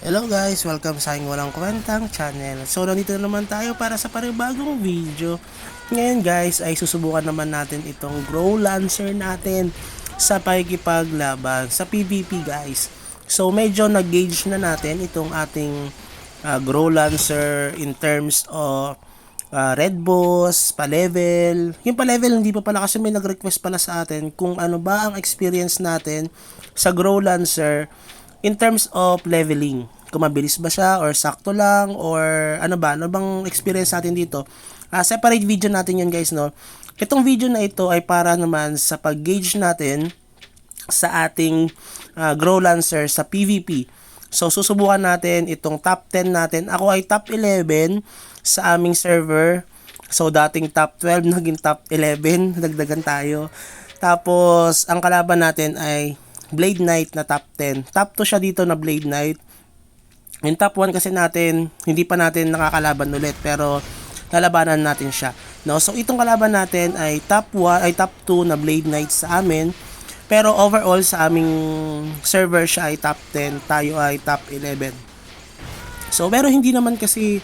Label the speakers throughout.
Speaker 1: Hello guys, welcome sa aking walang kwentang channel. So nandito na naman tayo para sa panibagong video. Ngayon guys ay susubukan naman natin itong Grow Lancer natin sa pakikipaglaban sa PvP guys. So medyo nag-gauge na natin itong ating Grow Lancer in terms of red boss, pa-level. Yung pa-level hindi pa pala kasi may nag-request pala sa atin kung ano ba ang experience natin sa Grow Lancer in terms of leveling. Kung mabilis ba siya or sakto lang or ano ba, ano bang experience natin dito. Separate video natin yun guys, no. Itong video na ito ay para naman sa pag-gauge natin sa ating Grow Lancer sa PvP. So susubukan natin itong top 10 natin. Ako ay top 11 sa aming server. So dating top 12 naging top 11, dagdagan tayo. Tapos ang kalaban natin ay Blade Knight na top 10. Top 2 siya dito na Blade Knight. Yung top 1 kasi natin, hindi pa natin nakakalaban ulit pero lalabanan natin siya. No, so itong kalaban natin ay top 1 ay top 2 na Blade Knight sa amin. Pero overall sa aming server siya ay top 10, tayo ay top 11. So pero hindi naman kasi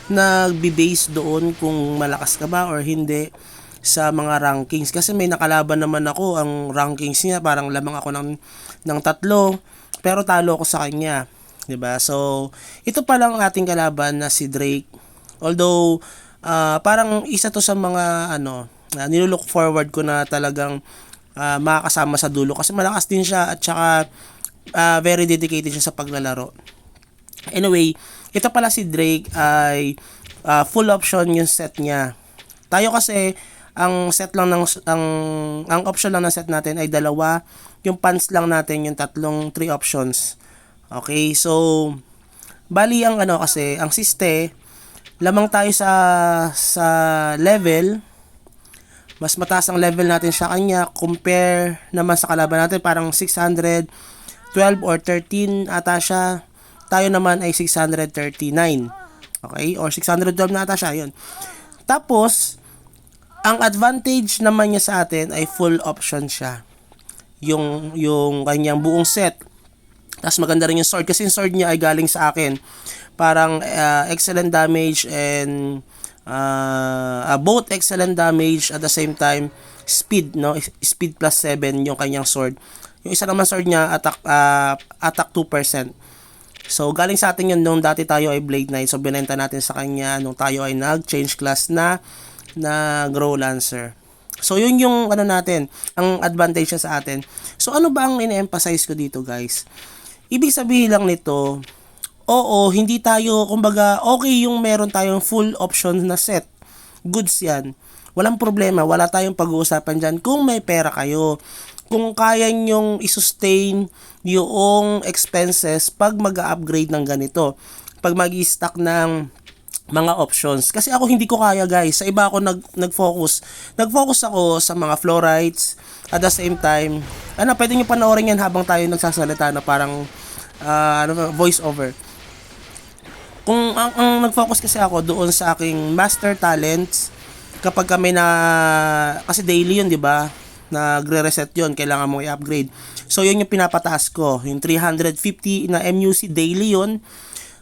Speaker 1: nagbe-base doon kung malakas ka ba or hindi sa mga rankings kasi may nakalaban naman ako, ang rankings niya parang lamang ako ng tatlo pero talo ako sa kanya, 'di ba? So ito pa lang ating kalaban na si Drake, although parang isa to sa mga nilook forward ko na talagang makakasama sa dulo kasi malakas din siya at saka very dedicated siya sa paglalaro. Anyway, ito pala si Drake ay full option yung set niya. Tayo kasi ang set lang ang option lang ng set natin ay dalawa, yung pants lang natin yung tatlong 3 options. Okay, so bali ang kasi ang siste lamang tayo sa level, mas mataas ang level natin sa kanya compare naman sa kalaban natin, parang 612 or 13 ata siya, tayo naman ay 639. Okay, or 612 na ata siya, yun. Tapos ang advantage naman niya sa atin ay full option siya. Yung kanyang buong set. Tapos maganda rin yung sword kasi yung sword niya ay galing sa akin. Parang excellent damage and both excellent damage at the same time speed, no? Speed plus 7 yung kanyang sword. Yung isa naman sword niya attack 2%. So galing sa atin yun nung dati tayo ay Blade Knight. So binenta natin sa kanya nung tayo ay nag-change class na Grow Lancer. So yun yung natin, ang advantage sa atin. So ano ba ang ine-emphasize ko dito guys? Ibig sabihin lang nito, oo, hindi tayo, kumbaga okay yung meron tayong full option na set. Goods yan. Walang problema, wala tayong pag-uusapan dyan kung may pera kayo. Kung kaya nyong isustain yung expenses pag mag-upgrade ng ganito. Pag mag-i-stack ng mga options. Kasi ako hindi ko kaya guys. Sa iba ako nag-focus. Nag-focus ako sa mga florites. At the same time, pwede nyo panoorin yan habang tayo nagsasalita na parang voice over. Kung ang nag-focus kasi ako doon sa aking master talents, kapag kami kasi daily yun, di ba? Nagre-reset yun, kailangan mo i-upgrade. So yun yung pinapataas ko. Yung 350 na MUC daily yun,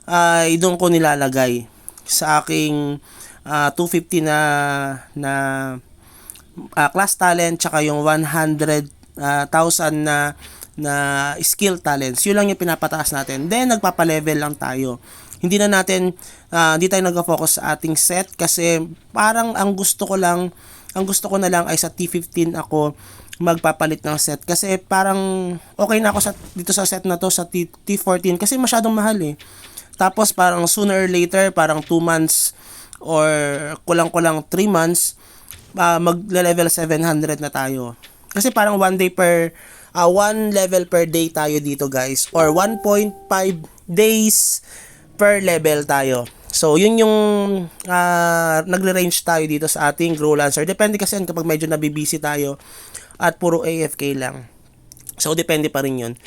Speaker 1: ay doon ko nilalagay sa aking 250 na class talent tsaka yung 100,000 na skill talents. Yun lang yung pinapataas natin. Then nagpapa-level lang tayo. Hindi tayo nag-focus sa ating set kasi parang ang gusto ko na lang ay sa T15 ako magpapalit ng set kasi parang okay na ako dito sa set na to sa T14 kasi masyadong mahal eh. Tapos parang sooner or later, parang 2 months or kulang-kulang 3 months, magle-level 700 na tayo. Kasi parang 1 level per day tayo dito guys. Or 1.5 days per level tayo. So yun yung nagle-range tayo dito sa ating Grow Lancer. Depende kasi yan kapag medyo nabibisi tayo at puro AFK lang. So depende pa rin yun.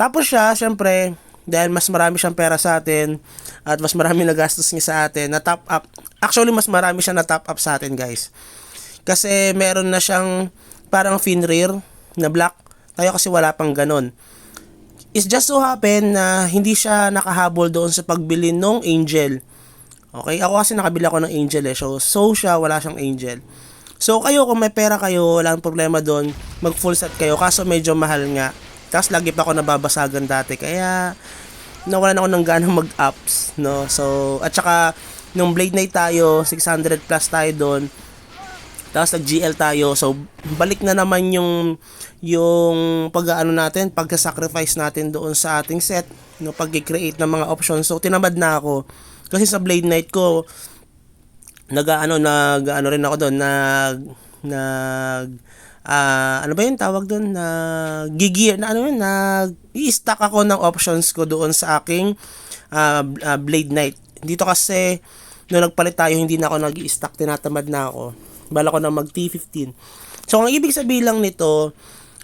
Speaker 1: Tapos siya, syempre, dahil mas marami siyang pera sa atin at mas marami na gastos niya sa atin na top up. Actually, mas marami siya na top up sa atin guys. Kasi meron na siyang parang Finrear na black. Tayo kasi wala pang ganon. It's just so happen na hindi siya nakahabol doon sa pagbili ng Angel. Okay, ako kasi nakabili ako ng Angel so siya wala siyang Angel. So kayo kung may pera kayo, walang problema doon, mag full set kayo, kaso medyo mahal nga. Tapos lagi pa ako nababasagan dati, kaya nawalan ako ng ganang mag-ups, no? So, at saka nung Blade Knight tayo, 600 plus tayo doon. Tapos nag-GL tayo. So, balik na naman yung pag-aano natin, pagka-sacrifice natin doon sa ating set, no, pag-create ng mga options. So, tinamad na ako. Kasi sa Blade Knight ko, nag-ano rin ako doon, ano ba yung tawag doon, i-stack ako ng options ko doon sa aking Blade Knight. Dito kasi nung nagpalit tayo, hindi na ako nag-i-stack, tinatamad na ako. Bala ko na mag T15. So ang ibig sabihin lang nito,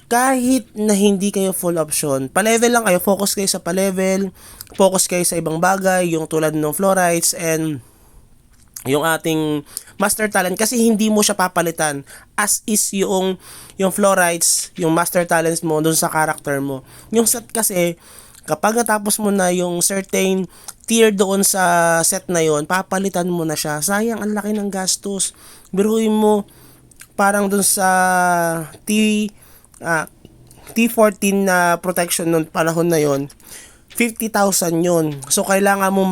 Speaker 1: kahit na hindi kayo full option, pa-level lang kayo, focus kayo sa pa-level, focus kayo sa ibang bagay, yung tulad ng Fluorites and yung ating master talent, kasi hindi mo siya papalitan as is yung Fluorites, yung master talents mo dun sa character mo. Yung set kasi, kapag natapos mo na yung certain tier doon sa set na yon, papalitan mo na siya. Sayang, ang laki ng gastos. Biruin mo, parang doon sa T14 na protection noon panahon na yon, 50,000 yun. So, kailangan mo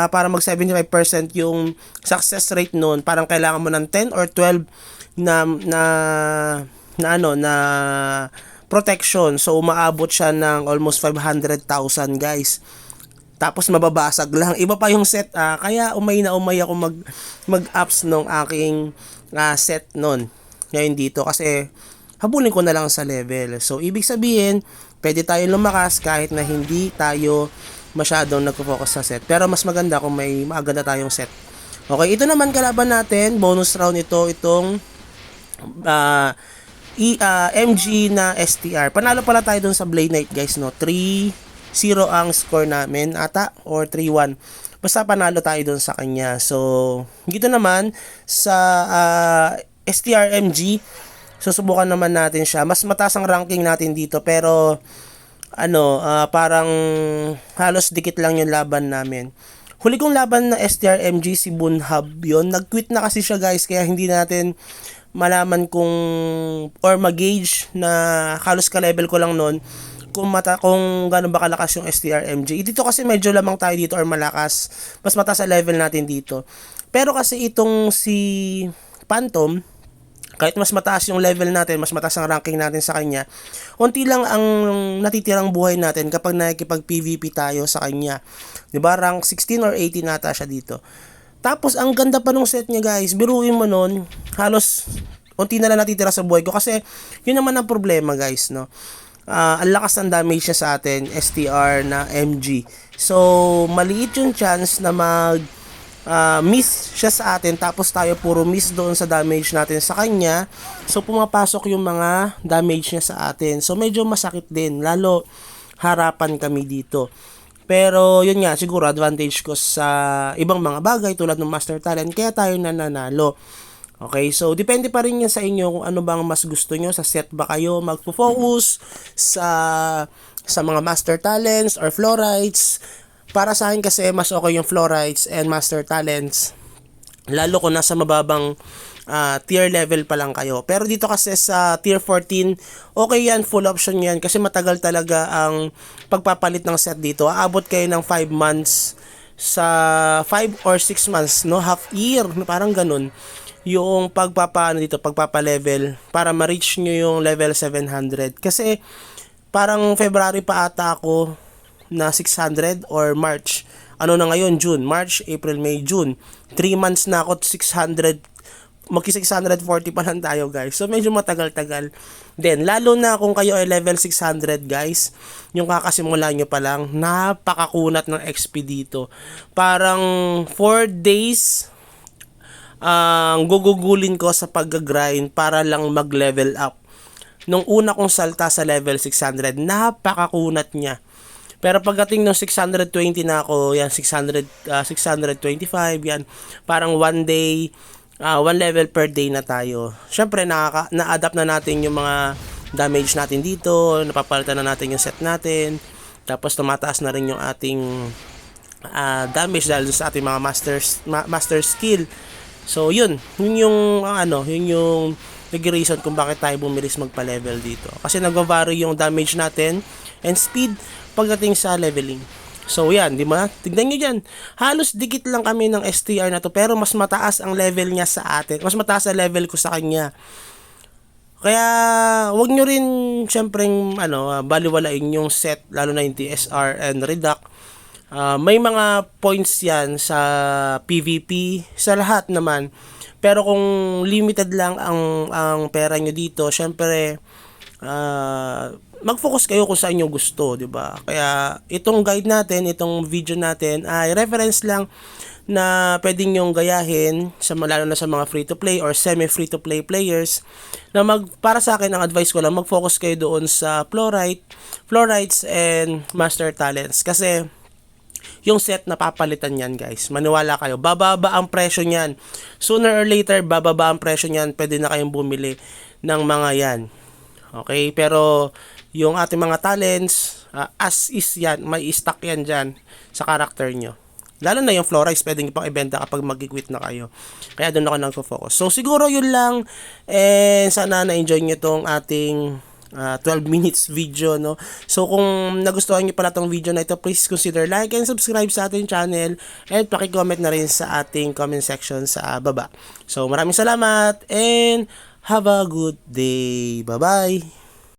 Speaker 1: para mag 75% yung success rate noon, parang kailangan mo ng 10 or 12 na protection. So, umaabot siya ng almost 500,000, guys. Tapos, mababasag lang. Iba pa yung set. Kaya, umay ako mag-ups nung aking set noon. Ngayon dito. Kasi, habulin ko na lang sa level. So, ibig sabihin, pwede tayo lumakas kahit na hindi tayo masyadong nagpo-focus sa set. Pero mas maganda kung may maganda tayong set. Okay, ito naman kalaban natin. Bonus round itong MG na STR. Panalo pala tayo dun sa Blade Knight, guys, no? 3-0 ang score namin ata, or 3-1. Basta panalo tayo dun sa kanya. So, dito naman sa STR MG, susubukan naman natin siya. Mas mataas ang ranking natin dito, pero parang halos dikit lang yung laban namin. Huli kong laban na STR MG si Bunhab yon. Nag-quit na kasi siya, guys, kaya hindi natin malaman kung or mag-gauge na halos ka-level ko lang noon kung gaano ba kalakas yung STR MG. Dito kasi medyo lamang tayo dito or malakas. Mas mataas sa level natin dito. Pero kasi itong si Phantom, kahit mas mataas yung level natin, mas mataas ang ranking natin sa kanya, unti lang ang natitirang buhay natin kapag nakikipag-PVP tayo sa kanya. 'Di ba? Rank 16 or 18 nata siya dito. Tapos, ang ganda pa nung set niya, guys. Biruin mo nun, halos unti na lang natitira sa buhay ko. Kasi, yun naman ang problema, guys, no? Ang lakas ng damage niya sa atin, STR na MG. So, maliit yung chance na miss siya sa atin, tapos tayo puro miss doon sa damage natin sa kanya. So, pumapasok yung mga damage niya sa atin. So, medyo masakit din. Lalo, harapan kami dito. Pero yun nga, siguro advantage ko sa ibang mga bagay tulad ng master talent, kaya tayo nananalo. Okay, so depende pa rin yan sa inyo kung ano bang mas gusto nyo. Sa set ba kayo magpo-focus sa mga master talents or Fluorites? Para sa akin kasi mas okay yung Fluorites and master talents, lalo kung nasa mababang tier level pa lang kayo. Pero dito kasi sa tier 14, okay yan, full option yan, kasi matagal talaga ang pagpapalit ng set dito. Aabot kayo ng 5 months sa 5 or 6 months, no? Half year, parang ganun. Yung pagpapa-level para ma-reach nyo yung level 700. Kasi parang February pa ata ako na 600 or March. Ano na ngayon? June. March, April, May, June. 3 months na ako 600. Magki-640 pa lang tayo, guys. So, medyo matagal-tagal. Then, lalo na kung kayo ay level 600, guys, yung kakasimula nyo pa lang, napakakunat ng XP dito. Parang 4 days gugugulin ko sa pag-grind para lang mag-level up. Nung una kong salta sa level 600, napakakunat niya. Pero pagdating ng 620 na ako, yan, 625, yan, parang 1 day, 1 level per day na tayo. Syempre, na-adapt na natin yung mga damage natin dito, napapalitan na natin yung set natin. Tapos tumataas na rin yung ating damage dahil sa ating mga master skill. So yun yung yun yung nag-reason kung bakit tayo bumilis magpa-level dito. Kasi nagva-vary yung damage natin and speed pagdating sa leveling. So yan, di ba? Tignan nyo dyan. Halos dikit lang kami ng STR na to, pero mas mataas ang level niya sa atin. Mas mataas ang level ko sa kanya. Kaya wag nyo rin syempre baliwalain yung set, lalo na yung DSR and Redact. May mga points yan sa PvP, sa lahat naman. Pero kung limited lang ang pera nyo dito, syempre mag-focus kayo kung saan nyo gusto, di ba? Kaya itong guide natin, itong video natin ay reference lang na pwedeng nyong gayahin lalo na sa mga free to play or semi free to play players na para sa akin ang advice ko lang, mag-focus kayo doon sa Florites and Master Talents kasi yung set na papalitan yan, guys. Maniwala kayo, bababa ang presyo niyan. Sooner or later, bababa ang presyo niyan. Pwede na kayong bumili ng mga yan. Okay? Pero yung ating mga talents, as is yan, may stock yan dyan sa character nyo. Lalo na yung Florites, pwede nyo pang ibenta kapag mag-quit na kayo. Kaya doon ako nagpo-focus. So siguro yun lang. And sana na-enjoy nyo tong ating 12 minutes video, no? So kung nagustuhan niyo pala tong video na ito, please consider like and subscribe sa ating channel and paki-comment na rin sa ating comment section sa baba. So maraming salamat and have a good day. Bye-bye!